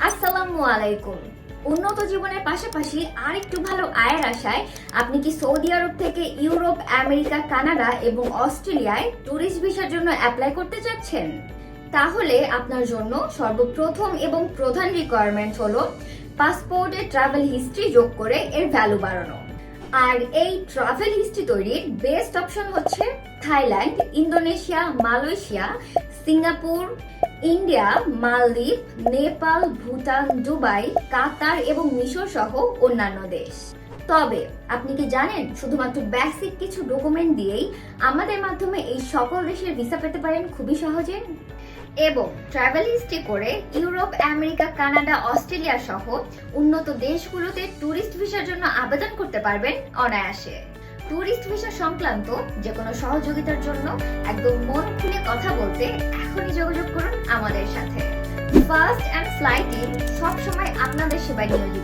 আসসালামু আলাইকুম। উন্নত জীবনের পাশাপাশি আরেকটু ভালো আয়ের আশায় আপনি কি সৌদি আরব থেকে ইউরোপ, আমেরিকা, কানাডা এবং অস্ট্রেলিয়ায় ট্যুরিস্ট ভিসার জন্য অ্যাপ্লাই করতে যাচ্ছেন? তাহলে আপনার জন্য সর্বপ্রথম এবং প্রধান রিকোয়ারমেন্ট হলো পাসপোর্টে ট্রাভেল হিস্ট্রি যোগ করে এর ভ্যালু বাড়ানো। আর এই ট্রাভেল হিস্ট্রি তৈরির বেস্ট অপশন হচ্ছে Thailand, Indonesia, Malaysia, Singapore, India, মালদ্বীপ, নেপাল, ভুটান, দুবাই, কাতার এবং মিশর সহ অন্যান্য দেশ। তবে আপনি কি জানেন শুধুমাত্র বেসিক কিছু ডকুমেন্ট দিয়েই আমাদের মাধ্যমে এই সকল দেশের ভিসা পেতে পারেন খুবই সহজে? এবং ট্রাভেল হিস্ট্রি করে ইউরোপ, আমেরিকা, কানাডা, অস্ট্রেলিয়া সহ উন্নত দেশগুলোতে ট্যুরিস্ট ভিসার জন্য আবেদন করতে পারবেন অনায়াসে। ট্যুরিস্ট ভিসা সংক্রান্ত যে কোনো সহযোগিতার জন্য একদম মন খুলে কথা বলতে এখনই যোগাযোগ করুন আমাদের সাথে। ফার্স্ট অ্যান্ড ফ্লাই টিম সবসময় আপনাদের সেবায় নিয়োজিত।